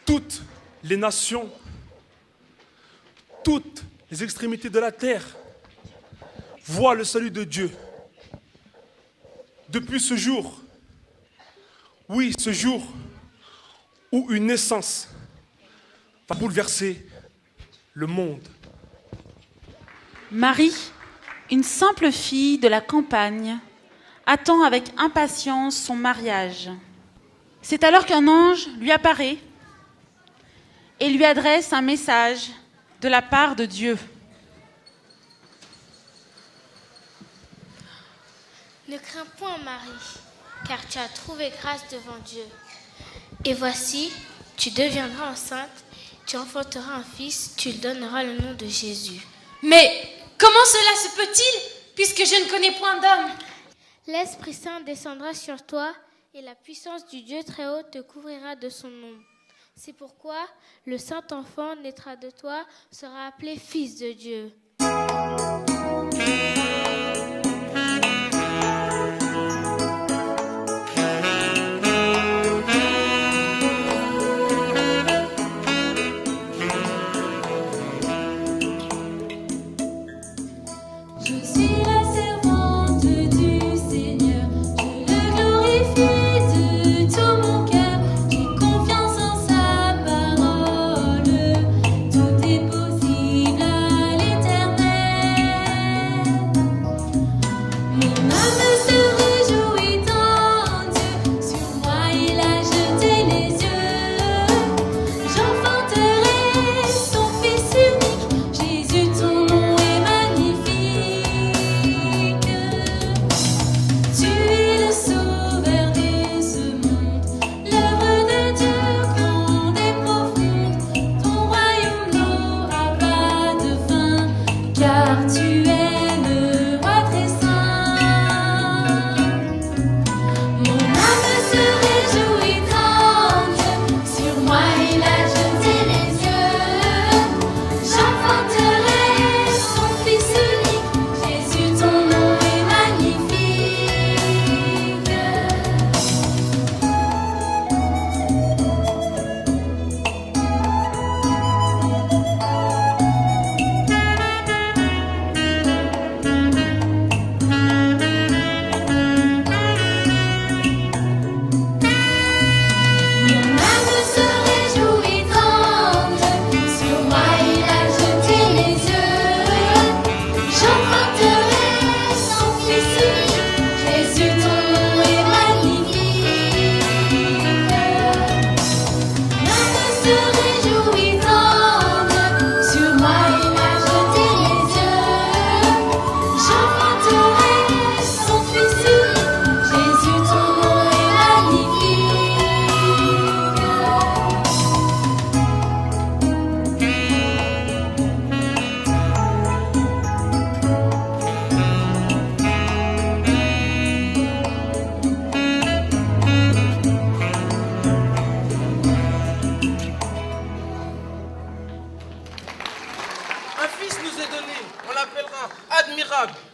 Toutes les nations, toutes les extrémités de la terre voient le salut de Dieu. Depuis ce jour, oui, ce jour où une naissance va bouleverser le monde. Marie, une simple fille de la campagne, attend avec impatience son mariage. C'est alors qu'un ange lui apparaît et lui adresse un message de la part de Dieu. Ne crains point, Marie, car tu as trouvé grâce devant Dieu. Et voici, tu deviendras enceinte, tu enfanteras un fils, tu lui donneras le nom de Jésus. Mais comment cela se peut-il, puisque je ne connais point d'homme? L'Esprit Saint descendra sur toi, et la puissance du Dieu très haut te couvrira de son nom. C'est pourquoi le Saint-Enfant naîtra de toi, sera appelé Fils de Dieu.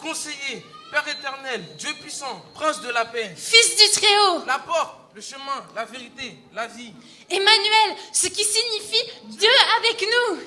Conseiller, Père éternel, Dieu puissant, Prince de la paix, Fils du Très-Haut, la porte, le chemin, la vérité, la vie. Emmanuel, ce qui signifie Dieu avec nous.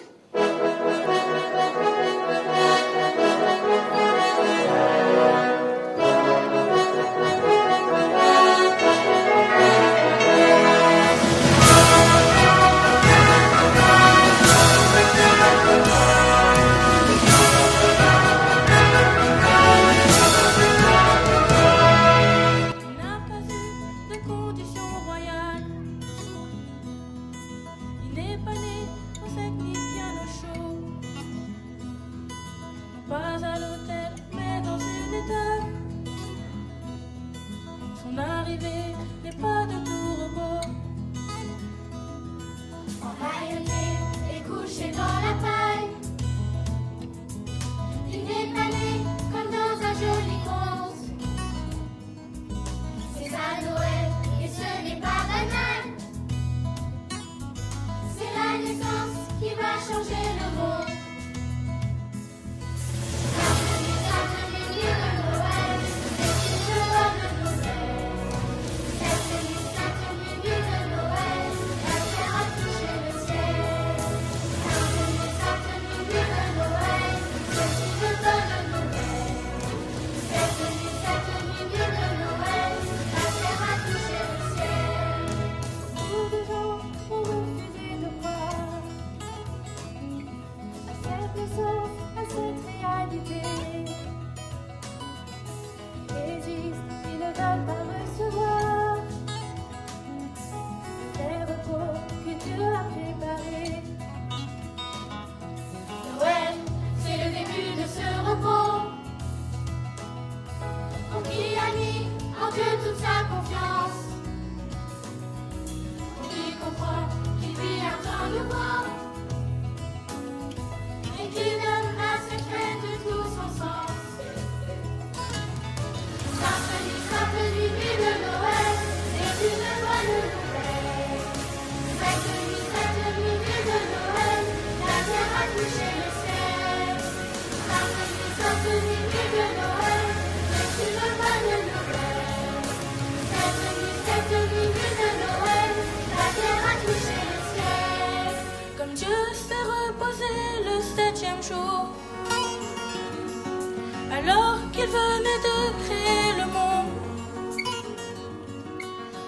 Alors qu'il venait de créer le monde,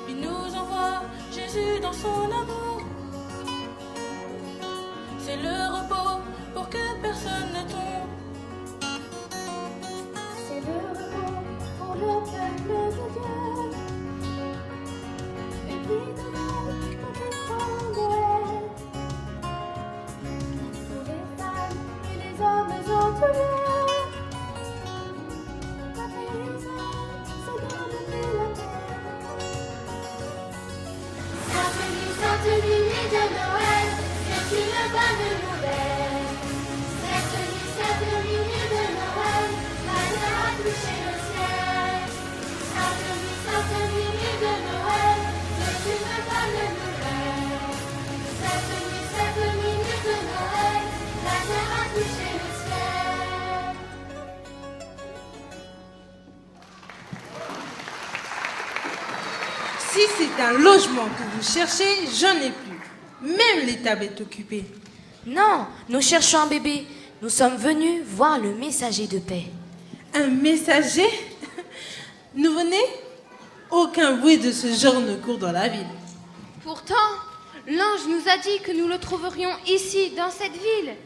il nous envoie Jésus dans son amour. C'est le repos pour que personne ne tombe. C'est le repos pour le peuple de Dieu. Et puis de Noël pour les enfants de Noël. Pour les femmes et les hommes en tout lieu. La paix Israël se donne la paix. Sainte nuit de Noël, c'est une bonne nouvelle. Cette nuit de Noël, la terre a touché le ciel. Sainte nuit de Noël, c'est une bonne nouvelle. Cette nuit de Noël, la terre a touché le ciel. Si c'est un logement que vous cherchez, j'en ai plus. Même l'étable est occupée. Non, nous cherchons un bébé. Nous sommes venus voir le messager de paix. Un messager? Nous venez? Aucun bruit de ce genre ne court dans la ville. Pourtant, l'ange nous a dit que nous le trouverions ici, dans cette ville.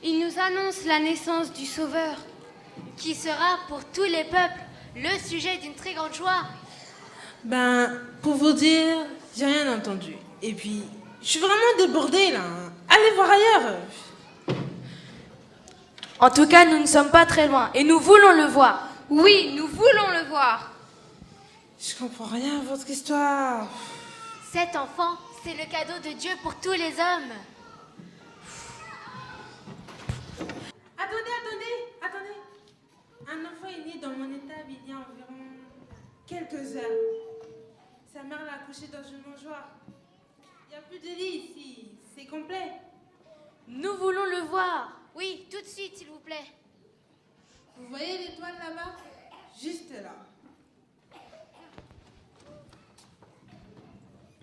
Il nous annonce la naissance du Sauveur, Qui sera pour tous les peuples le sujet d'une très grande joie. Ben, pour vous dire, j'ai rien entendu. Et puis, je suis vraiment débordée là. Allez voir ailleurs. En tout cas, nous ne sommes pas très loin et nous voulons le voir. Oui, nous voulons le voir. Je comprends rien à votre histoire. Cet enfant, c'est le cadeau de Dieu pour tous les hommes. Attendez. Un enfant est né dans mon étable il y a environ quelques heures. Sa mère l'a accouché dans une mangeoire. Il n'y a plus de lit ici. C'est complet. Nous voulons le voir. Oui, tout de suite, s'il vous plaît. Vous voyez l'étoile là-bas? Juste là.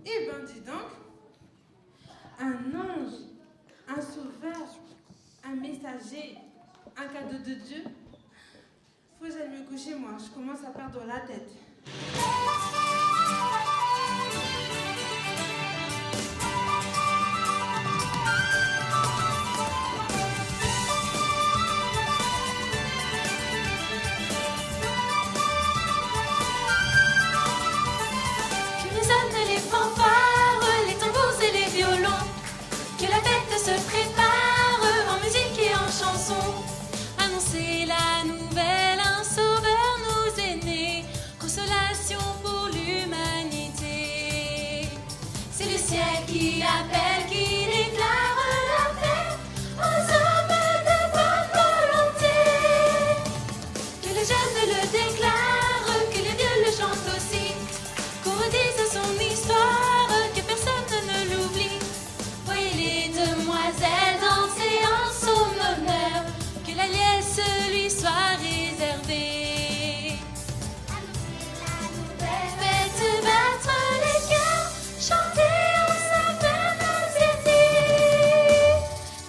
Eh ben, dis donc. Un ange, un sauveur, un messager, un cadeau de Dieu. Faut que j'aille me coucher, moi. Je commence à perdre la tête. Que résonnent les fanfares, les tambours et les violons. Que la fête se prépare en musique et en chanson. Annoncer la nouvelle, un sauveur nous est né. Consolation pour l'humanité. C'est le ciel qui appelle, qui déclare la paix aux hommes de bonne volonté. Que les jeunes le déclarent, que les vieux le chantent aussi. Qu'on redise son histoire, que personne ne l'oublie. Voyez les demoiselles danser en son honneur, que la liesse lui soit réservée. Faites battre les cœurs, chantez ensemble nos idées.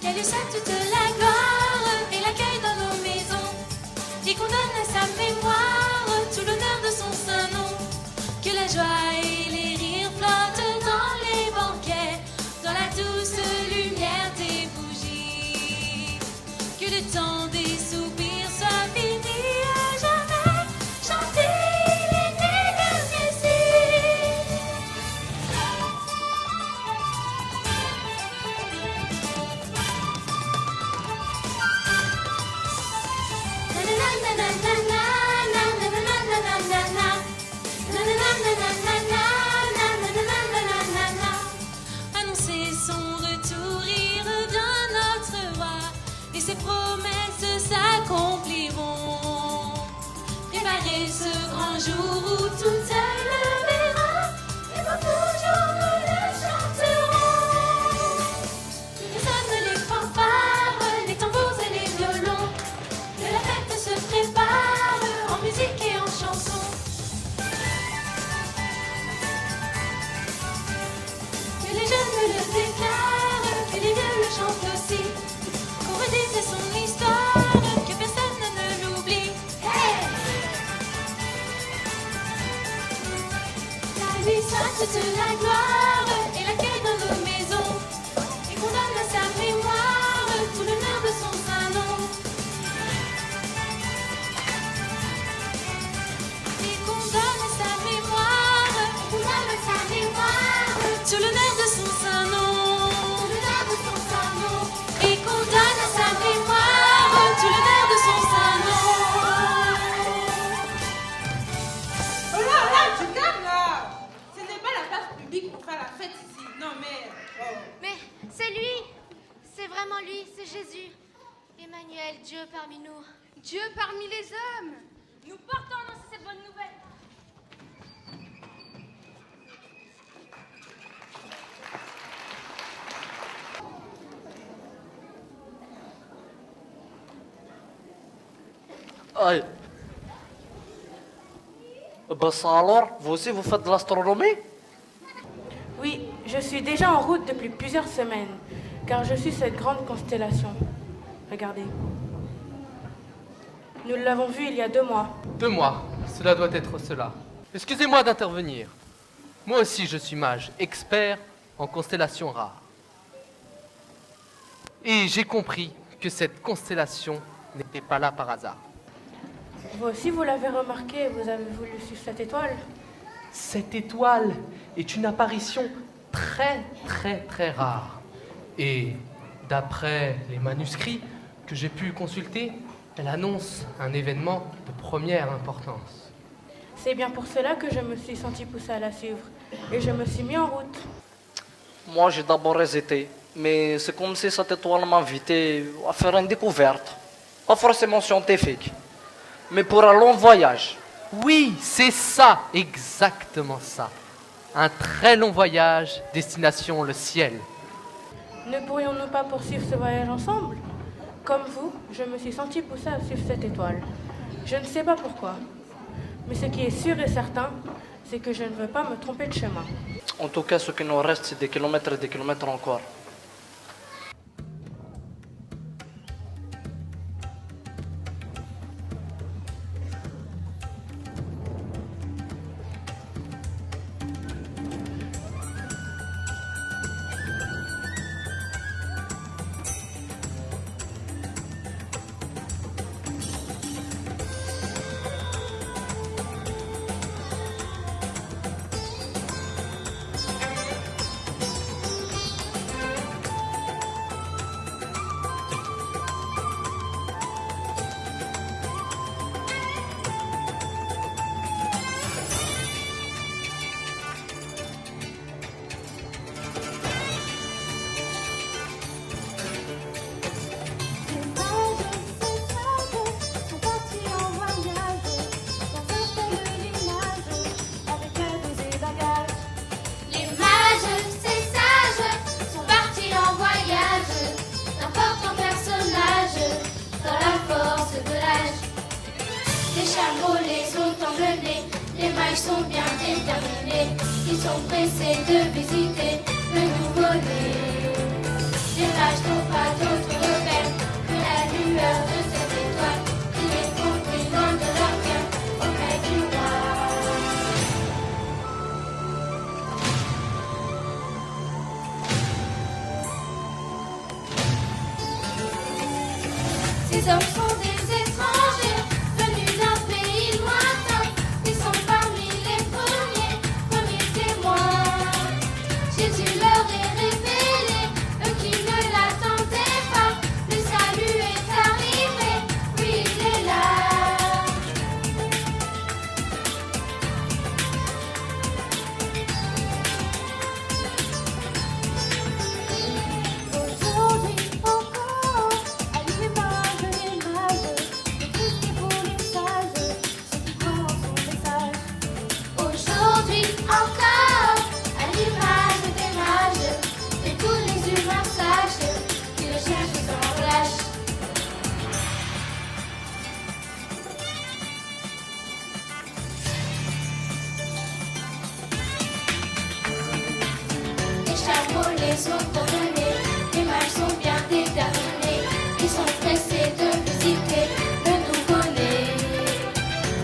Qu'elle lui soit toute la gloire et l'accueil dans nos maisons, et qu'on donne à sa mémoire tout l'honneur de son saint nom. Que la joie et les rires flottent dans les banquets, dans la douce lumière des bougies. Que le temps des soupirs soit fini à jamais. Chantez, il est né le Messie. Annoncer son retour, il revient notre roi, et ses promesses s'accompliront. Préparer ce grand jour où tout œil le verra, et pour toujours nous le chanterons. Que résonnent les fanfares, les tambours et les violons, que la fête se prépare en musique et en chanson. Que les jeunes le déclarent, que les vieux le chantent aussi. Qu'on redise son histoire, que personne ne l'oublie. toute la gloire et l'accueil dans nos maisons, et qu'on donne à sa mémoire tout l'honneur de son saint nom. Et qu'on donne à sa mémoire, qu'on donne à sa mémoire tout l'honneur de son saint nom, tout l'honneur de son saint nom. Et qu'on donne à sa mémoire tout l'honneur de son saint nom. Oh là là, tu calmes là. Ce n'est pas la place publique pour faire la fête ici. Non mais... oh. Mais c'est lui. C'est vraiment lui, c'est Jésus. Emmanuel, Dieu parmi nous. Dieu parmi les hommes. Nous portons à annoncer cette bonne nouvelle. Aïe. Ben ça alors, vous aussi vous faites de l'astronomie? Oui, je suis déjà en route depuis plusieurs semaines, car je suis cette grande constellation. Regardez. Nous l'avons vue il y a 2 mois. 2 mois, cela doit être cela. Excusez-moi d'intervenir. Moi aussi je suis mage, expert en constellations rares. Et j'ai compris que cette constellation n'était pas là par hasard. Vous aussi, vous l'avez remarqué, vous avez voulu suivre cette étoile. Cette étoile est une apparition très rare. Et d'après les manuscrits que j'ai pu consulter, elle annonce un événement de première importance. C'est bien pour cela que je me suis senti poussée à la suivre. Et je me suis mis en route. Moi j'ai d'abord hésité, mais c'est comme si cette étoile m'invitait à faire une découverte. Pas forcément scientifique, mais pour un long voyage. Oui, c'est ça, exactement ça. Un très long voyage, destination le ciel. Ne pourrions-nous pas poursuivre ce voyage ensemble? Comme vous, je me suis senti poussée à suivre cette étoile. Je ne sais pas pourquoi. Mais ce qui est sûr et certain, c'est que je ne veux pas me tromper de chemin. En tout cas, ce qui nous reste, c'est des kilomètres et des kilomètres encore. Sont bien déterminés, ils sont pressés de visiter le nouveau-né. Les mages n'ont pas d'autre repère que la lueur de cette étoile qui les conduit loin de leur cœur auprès du roi. Ces hommes sont des étrangers venus d'un pays lointain. Ils sont parmi les premiers témoins. Jésus leur est révélé, eux qui ne l'attendaient pas. Le salut est arrivé, oui il est là. Aujourd'hui encore, à l'image des mages, de Christ et pour les sages, ceux qui croient en son message. Aujourd'hui encore, à l'image des mages, de tous les humains sages, qui le cherchent sans relâche. Les chameaux les sont ordonnés, les mages sont bien déterminés, ils sont pressés de visiter le nouveau-né.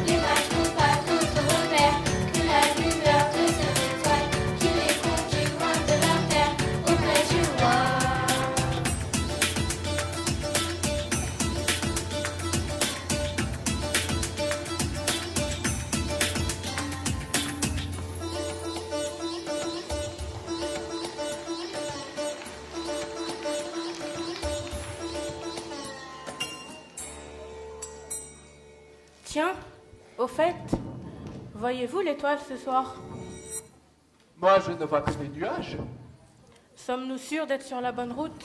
Les mages n'ont pas d'autre repère que la lueur de cette étoile Tiens, au fait, voyez-vous l'étoile ce soir? Moi, je ne vois que des nuages. Sommes-nous sûrs d'être sur la bonne route?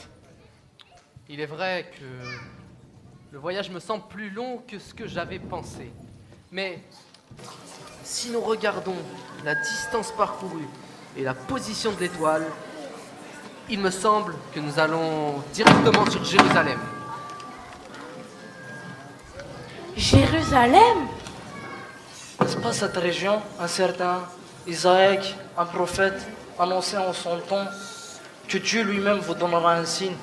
Il est vrai que le voyage me semble plus long que ce que j'avais pensé. Mais si nous regardons la distance parcourue et la position de l'étoile, il me semble que nous allons directement sur Jérusalem. Jérusalem? N'est-ce pas cette région, un certain Isaac, un prophète, annonçait en son temps que Dieu lui-même vous donnera un signe.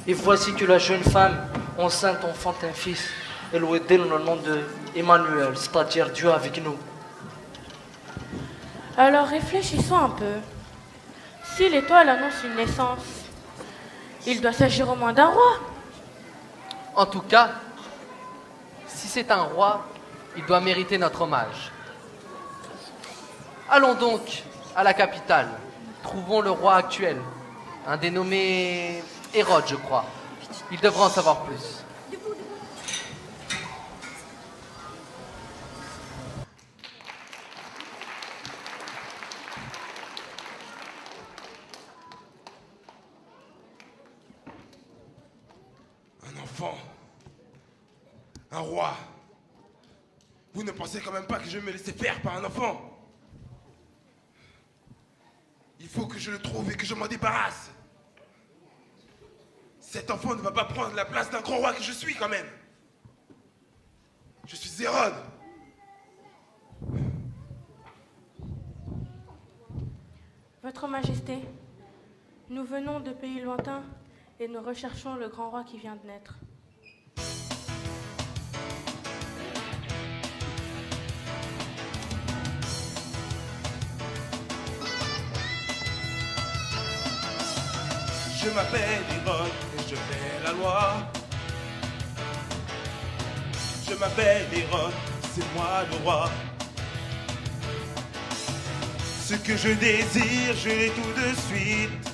Et voici que la jeune femme enceinte enfante un fils. Elle lui donne le nom de Emmanuel, c'est-à-dire Dieu avec nous. Alors réfléchissons un peu. Si l'étoile annonce une naissance, il doit s'agir au moins d'un roi. En tout cas, si c'est un roi, il doit mériter notre hommage. Allons donc à la capitale. Trouvons le roi actuel, un dénommé Hérode, je crois. Il devra en savoir plus. Un enfant, un roi. Vous ne pensez quand même pas que je vais me laisser faire par un enfant? Il faut que je le trouve et que je m'en débarrasse. Cet enfant ne va pas prendre la place d'un grand roi que je suis quand même. Je suis Hérode. Votre Majesté, nous venons de pays lointains et nous recherchons le grand roi qui vient de naître. Je m'appelle Hérode et je fais la loi. Je m'appelle Hérode, c'est moi le roi. Ce que je désire, je l'ai tout de suite.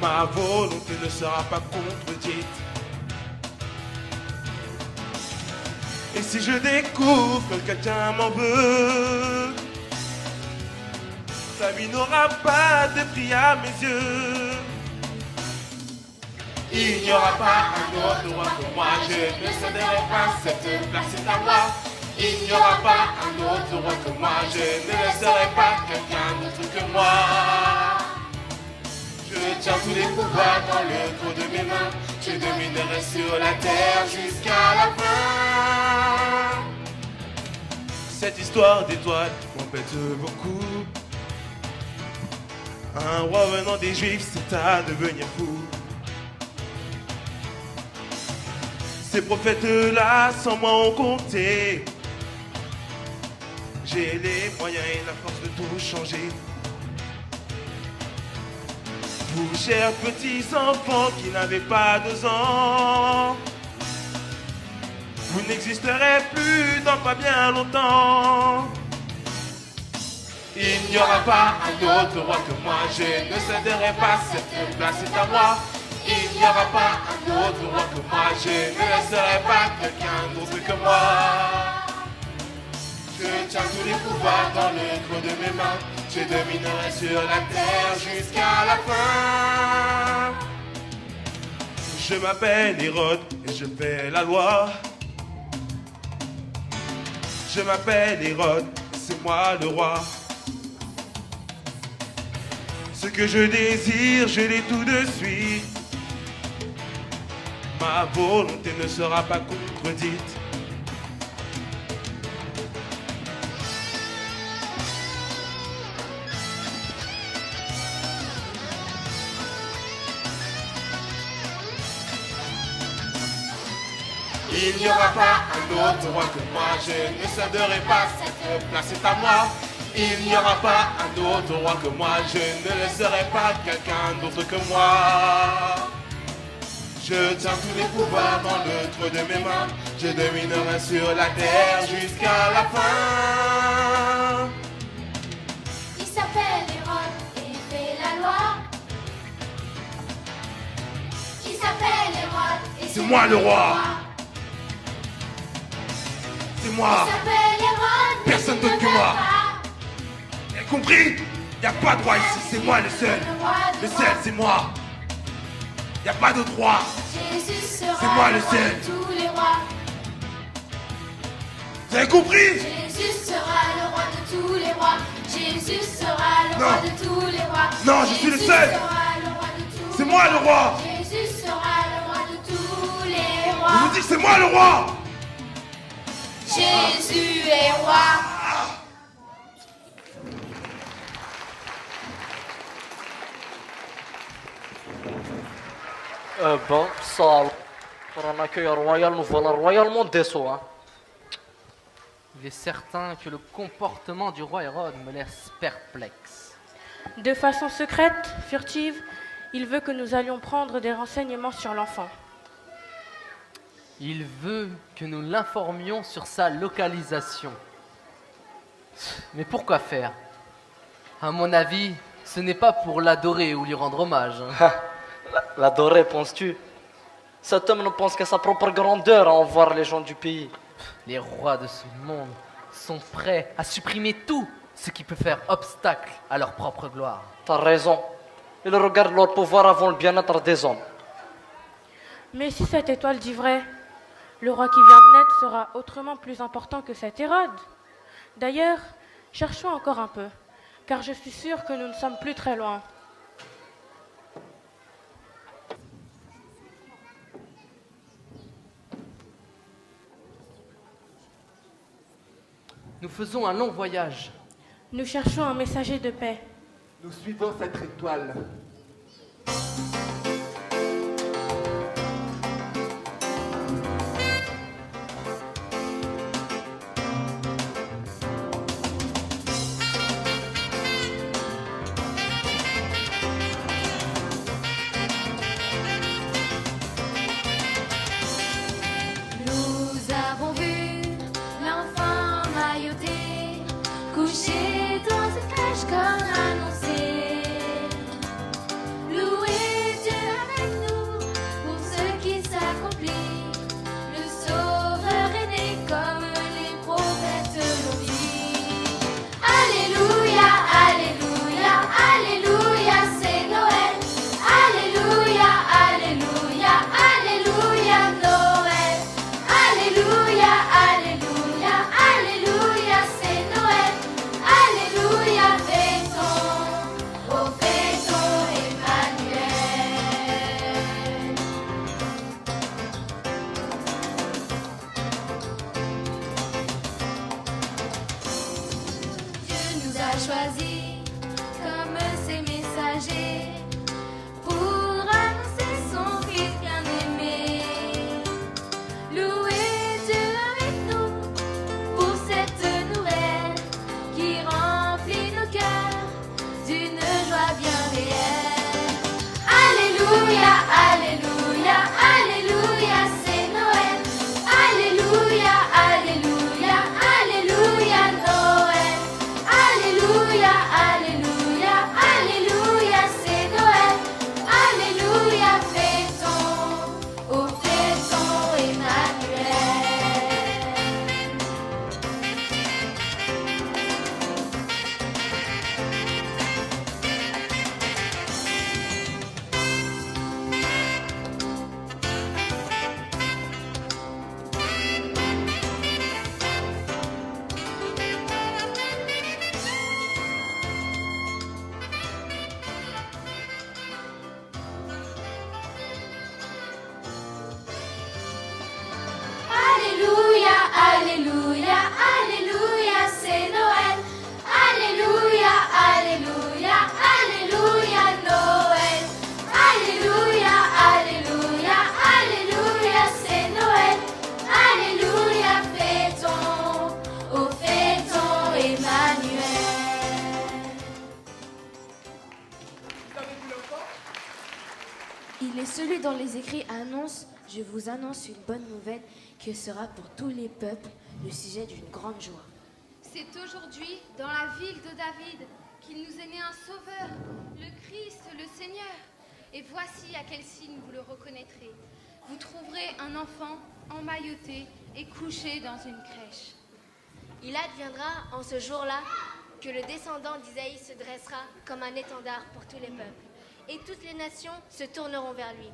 Ma volonté ne sera pas contredite. Et si je découvre que quelqu'un m'en veut, sa vie n'aura pas de prix à mes yeux. Il n'y aura pas un autre roi que moi, je ne céderai pas cette place est à moi. Il n'y aura pas un autre roi que moi, je ne laisserai pas quelqu'un d'autre que moi. Je tiens tous les pouvoirs dans le creux de mes mains, je dominerai sur la terre jusqu'à la fin. Cette histoire d'étoiles m'embête beaucoup. Un roi venant des Juifs, c'est à devenir fou. Ces prophètes-là, sans moi, ont compté. J'ai les moyens et la force de tout changer. Vous, chers petits enfants qui n'avez pas 2 ans, vous n'existerez plus dans pas bien longtemps. Il n'y aura pas un autre roi que moi, je ne céderai pas cette place est à moi. Il n'y aura pas un autre roi que moi, je ne laisserai pas quelqu'un d'autre que moi. Je tiens tous les pouvoirs dans le creux de mes mains, je dominerai sur la terre jusqu'à la fin. Je m'appelle Hérode et je fais la loi. Je m'appelle Hérode, c'est moi le roi. Ce que je désire, je l'ai tout de suite. Ma volonté ne sera pas contredite. Il n'y aura pas un autre roi que moi, je ne céderai pas cette place est à moi. Il n'y aura pas un autre roi que moi, je ne laisserai pas quelqu'un d'autre que moi. Je tiens tous les pouvoirs dans le creux de mes mains, je dominerai sur la terre jusqu'à la fin. Il s'appelle Hérode et il fait la loi. Il s'appelle Hérode et c'est moi le roi. c'est moi. Il s'appelle Hérode. Personne d'autre que moi. Vous avez compris? Y a pas de roi ici, c'est moi le seul. Le seul, c'est moi. Y a pas d'autre roi. Jésus sera C'est moi le roi seul. de tous les rois. Vous avez compris? Jésus sera le roi de tous les rois. Jésus sera le roi de tous les rois. Non, je suis le seul. C'est moi le roi. Jésus sera le roi de tous les rois. Je vous dis que c'est moi le roi. Jésus est roi. Ben, ça, pour un accueil royal, nous voilà royalement déçus. Hein. Il est certain que le comportement du roi Hérode me laisse perplexe. De façon secrète, furtive, il veut que nous allions prendre des renseignements sur l'enfant. Il veut que nous l'informions sur sa localisation. Mais pourquoi faire? À mon avis, ce n'est pas pour l'adorer ou lui rendre hommage. Hein. L'adorer, penses-tu? Cet homme ne pense qu'à sa propre grandeur à en voir les gens du pays. Les rois de ce monde sont prêts à supprimer tout ce qui peut faire obstacle à leur propre gloire. T'as raison. Ils regardent leur pouvoir avant le bien-être des hommes. Mais si cette étoile dit vrai, le roi qui vient de naître sera autrement plus important que cet Hérode. D'ailleurs, cherchons encore un peu, car je suis sûre que nous ne sommes plus très loin. Nous faisons un long voyage. Nous cherchons un messager de paix. Nous suivons cette étoile. Nous avons vu l'enfant mailloté, couché dans cette crèche comme annoncé. Louez Dieu avec nous pour ce qui s'accomplit. Le Sauveur est né comme les prophètes l'ont dit. Alléluia, alléluia, alléluia, c'est Noël. Alléluia, alléluia, alléluia, Noël. Alléluia, alléluia, alléluia, c'est Noël. Alléluia, fêtons, oh fêtons Emmanuel. Dieu nous a choisis comme ses messagers pour annoncer son Fils bien-aimé. Louez Dieu avec nous pour cette nouvelle qui remplit nos cœurs d'une joie bien réelle. Alléluia, alléluia, alléluia, c'est Noël. Alléluia, alléluia, alléluia, Noël. Alléluia, alléluia, alléluia, c'est Noël. Alléluia, fêtons, oh fêtons Emmanuel. Alléluia, alléluia, alléluia, c'est Noël. Alléluia, alléluia, alléluia, Noël. Alléluia, alléluia, alléluia, c'est Noël. Alléluia, fêtons, oh fêtons Emmanuel. Il est celui dont les écrits annoncent, je vous annonce une bonne nouvelle qui sera pour tous les peuples le sujet d'une grande joie. C'est aujourd'hui, dans la ville de David, qu'il nous est né un sauveur, le Christ, le Seigneur. Et voici à quel signe vous le reconnaîtrez. Vous trouverez un enfant emmailloté et couché dans une crèche. Il adviendra en ce jour-là que le descendant d'Isaïe se dressera comme un étendard pour tous les peuples, et toutes les nations se tourneront vers lui.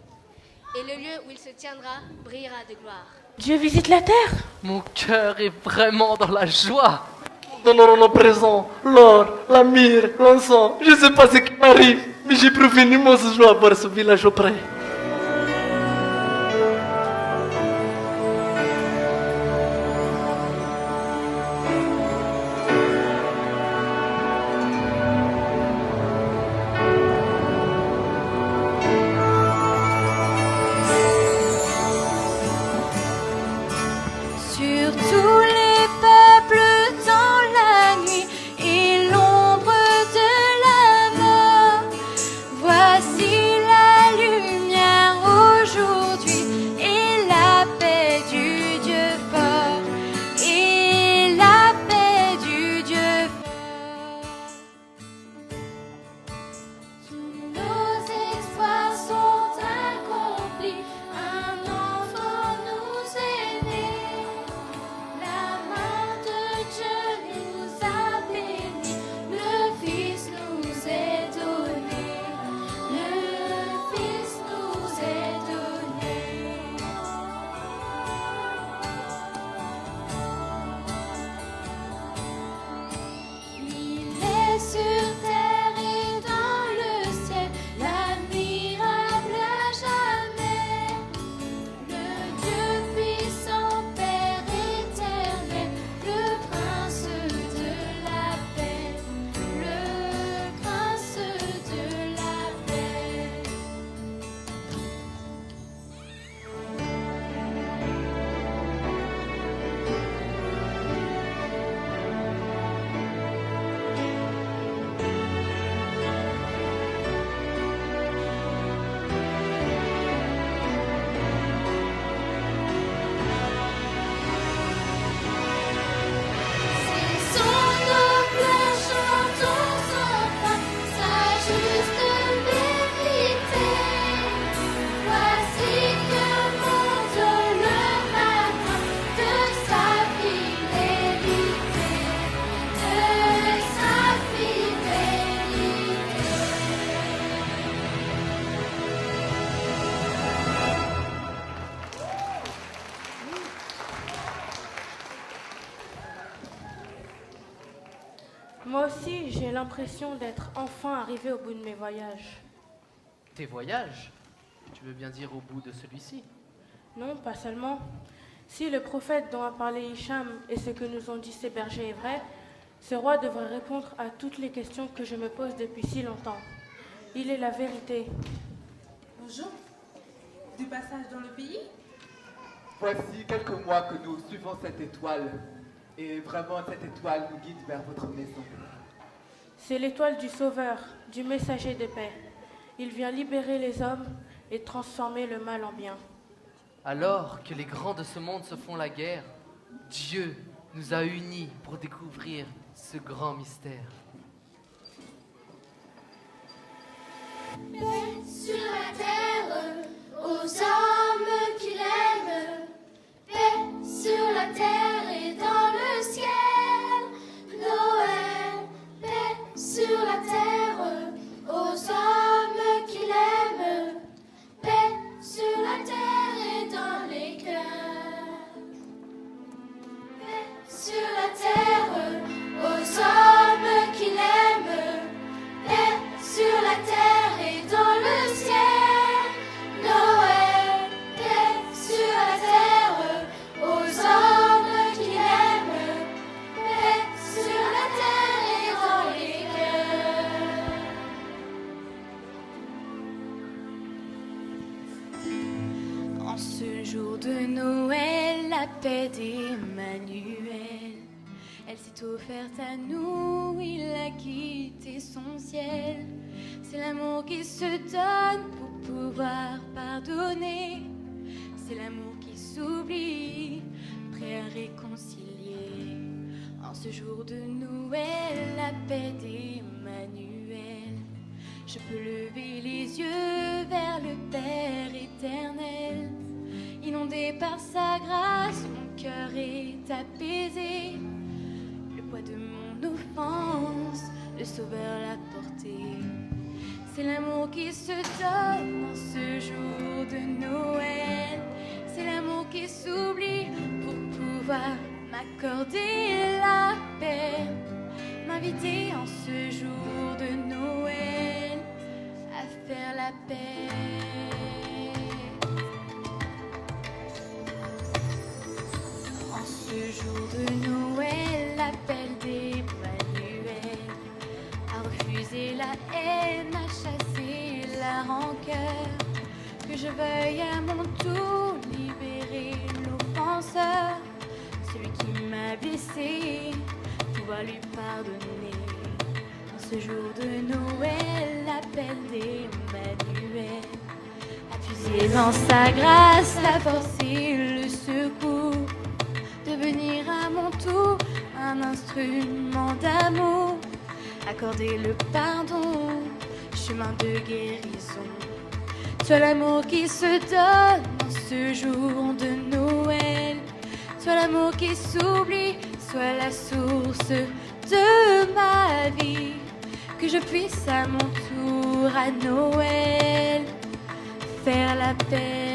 Et le lieu où il se tiendra brillera de gloire. Dieu visite la terre. Mon cœur est vraiment dans la joie. Nous donnerons nos présents, l'or, la myrrhe, l'encens. Je ne sais pas ce qui m'arrive, mais j'éprouve une immense joie à voir ce village auprès. Sur tous les peuples dans la nuit et l'ombre de la mort, voici la lumière aujourd'hui et la paix du Dieu fort, et la paix du Dieu fort. Tous nos exploits sont accomplis, un enfant nous est né. La main de Dieu nous a bénis, le Fils nous est donné, le Fils nous est donné. Il est sur terre et dans le ciel, l'admirable à jamais. Le Dieu puissant, Père éternel, le Prince de la paix, le Prince de la paix. C'est son nom que chantons sans fin, sa juste vérité. Voici que monte le matin de sa fidélité, de sa fidélité. Moi aussi, j'ai l'impression d'être enfin arrivé au bout de mes voyages. Tes voyages? Tu veux bien dire au bout de celui-ci? Non, pas seulement. Si le prophète dont a parlé Hicham et ce que nous ont dit ces bergers est vrai, ce roi devrait répondre à toutes les questions que je me pose depuis si longtemps. Il est la vérité. Bonjour. Du passage dans le pays? Voici quelques mois que nous suivons cette étoile. Et vraiment, cette étoile nous guide vers votre maison. C'est l'étoile du Sauveur, du messager de paix. Il vient libérer les hommes et transformer le mal en bien. Alors que les grands de ce monde se font la guerre, Dieu nous a unis pour découvrir ce grand mystère. Paix sur la terre, aux hommes qu'il aime. Paix sur la terre et dans le ciel. Noël, paix sur la terre, aux hommes qu'il aime. Paix sur la terre et dans les cœurs. Paix sur la terre, aux hommes qu'il aime. Paix sur la terre et dans le ciel. Noël, paix sur la terre, aux hommes qu'il aime. Paix sur la terre et dans les cœurs. En ce jour de Noël, la paix d'Emmanuel, elle s'est offerte à nous, il a quitté son ciel. C'est l'amour qui se donne pour pouvoir pardonner. C'est l'amour qui s'oublie, prêt à réconcilier. En ce jour de Noël, la paix d'Emmanuel, je peux lever les yeux vers le Père éternel. Inondé par sa grâce, mon cœur est apaisé. Sauveur l'a porté. C'est l'amour qui se donne en ce jour de Noël. C'est l'amour qui s'oublie pour pouvoir m'accorder la paix. M'inviter en ce jour de Noël à faire la paix. En ce jour de Noël, l'appel d'Emmanuel a refusé la haine, a chassé la rancœur. Que je veuille à mon tour libérer l'offenseur, celui qui m'a blessé, pouvoir lui pardonner. En ce jour de Noël, l'appel d'Emmanuel a puisé dans sa grâce la force et le secours. Devenir à mon tour un instrument d'amour, accorder le pardon, chemin de guérison. Toi l'amour qui se donne en ce jour de Noël. Toi l'amour qui s'oublie, sois la source de ma vie. Que je puisse à mon tour à Noël faire la paix.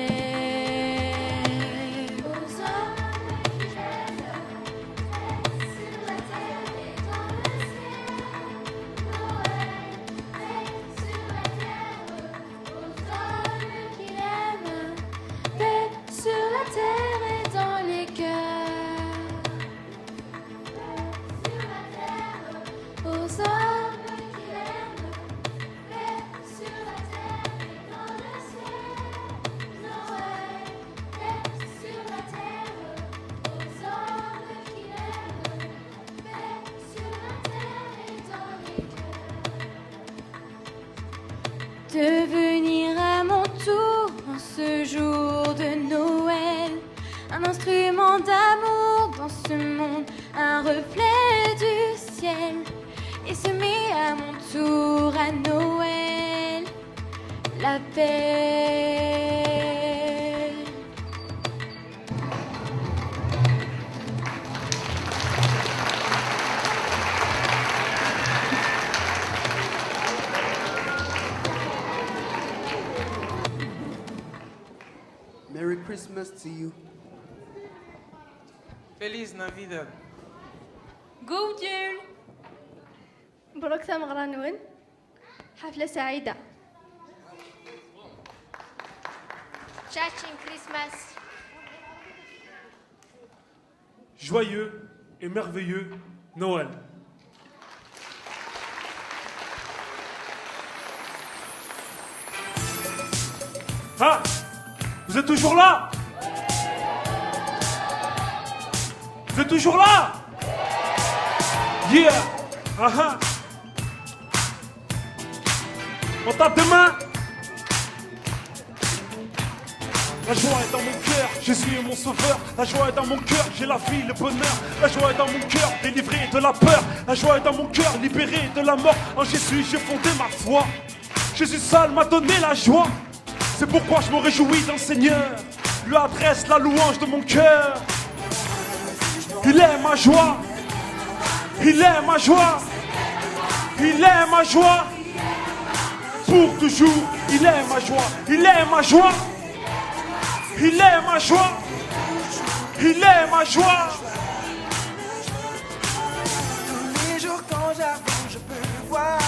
Devenir à mon tour en ce jour de Noël un instrument d'amour dans ce monde, un reflet du ciel, et semer à mon tour à Noël la paix. Merry Christmas to you. Feliz Navidad. God jul! مبروك سامغ نون حفلة سعيدة. Chaching Christmas. Joyeux et merveilleux Noël. Ah! Vous êtes toujours là? Vous êtes toujours là? Yeah! Ah-ha! On tape des mains! La joie est dans mon cœur, Jésus est mon sauveur. La joie est dans mon cœur, j'ai la vie, le bonheur. La joie est dans mon cœur, délivré de la peur. La joie est dans mon cœur, libéré de la mort. En Jésus, j'ai fondé ma foi. Jésus seul m'a donné la joie. C'est pourquoi je me réjouis dans le Seigneur. Lui adresse la louange de mon cœur. Il est ma joie. Il est ma joie. Il est ma joie. Pour toujours, il est ma joie. Il est ma joie. Il est ma joie. Il est ma joie. Tous les jours quand j'avance, je peux voir.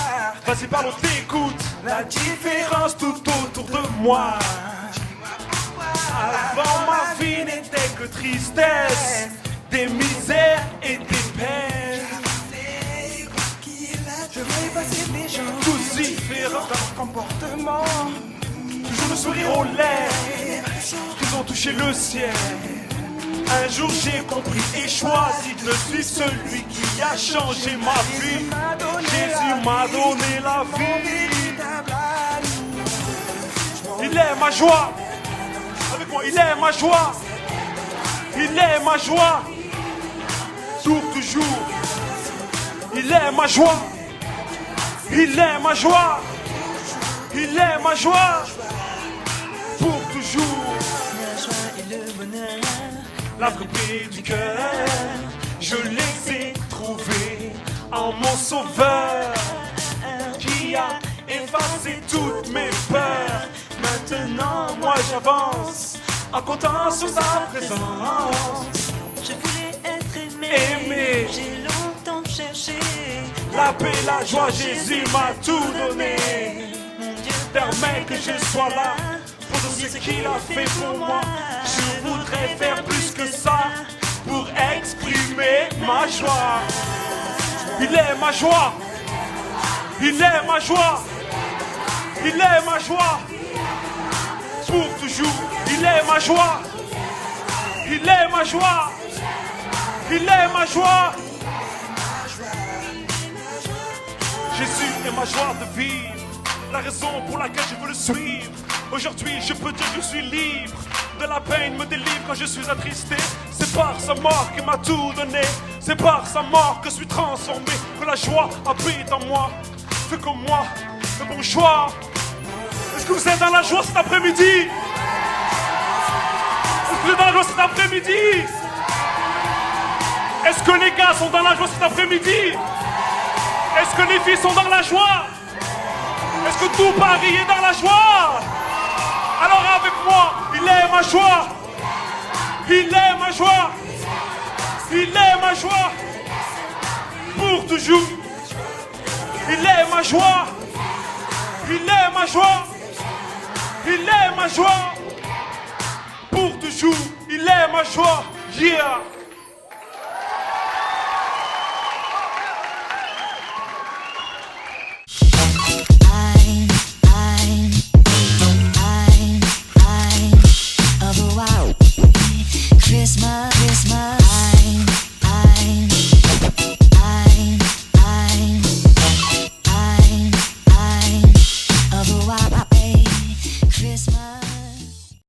Vas-y, parle, on t'écoute. La différence tout autour de moi. Avant, ma vie n'était que tristesse, des misères et des peines. Je vais passer les gens tous différents dans leur comportement. Toujours le sourire aux lèvres, ils ont touché le ciel. Un jour j'ai compris et choisi de suivre celui qui a changé ma vie. Jésus m'a donné la vie. Il est ma joie. Avec moi, il est ma joie. Il est ma joie. Pour toujours. Il est ma joie. Il est ma joie. Il est ma joie. Pour toujours. La joie et le bonheur, la vraie paix du cœur, je les ai trouvés en mon sauveur qui a effacé toutes mes peurs. Maintenant, moi j'avance en comptant sur sa présence. Je voulais être aimé, j'ai longtemps cherché la paix, la joie, Jésus m'a tout donné. Mon Dieu permet que je sois là pour tout ce qu'il a fait pour moi. Je voudrais faire plus que ça pour exprimer ma joie. Il est ma joie. Il est ma joie. Il est ma joie. Pour toujours. Il est ma joie. Il est ma joie. Il est ma joie. Jésus est ma joie de vivre, la raison pour laquelle je veux le suivre. Aujourd'hui je peux dire que je suis libre, de la peine me délivre quand je suis attristé. C'est par sa mort qu'il m'a tout donné, c'est par sa mort que je suis transformé, que la joie habite en moi. Fais comme moi, le bon choix. Est-ce que vous êtes dans la joie cet après-midi? Est-ce que vous êtes dans la joie cet après-midi? Est-ce que les gars sont dans la joie cet après-midi? Est-ce que les filles sont dans la joie? Est-ce que tout Paris est dans la joie? Alors avec moi, il est ma joie. Il est ma joie. Il est ma joie. Pour toujours. Il est ma joie. Il est ma joie. Il est ma joie. Pour toujours. Il est ma joie. Yeah. Christmas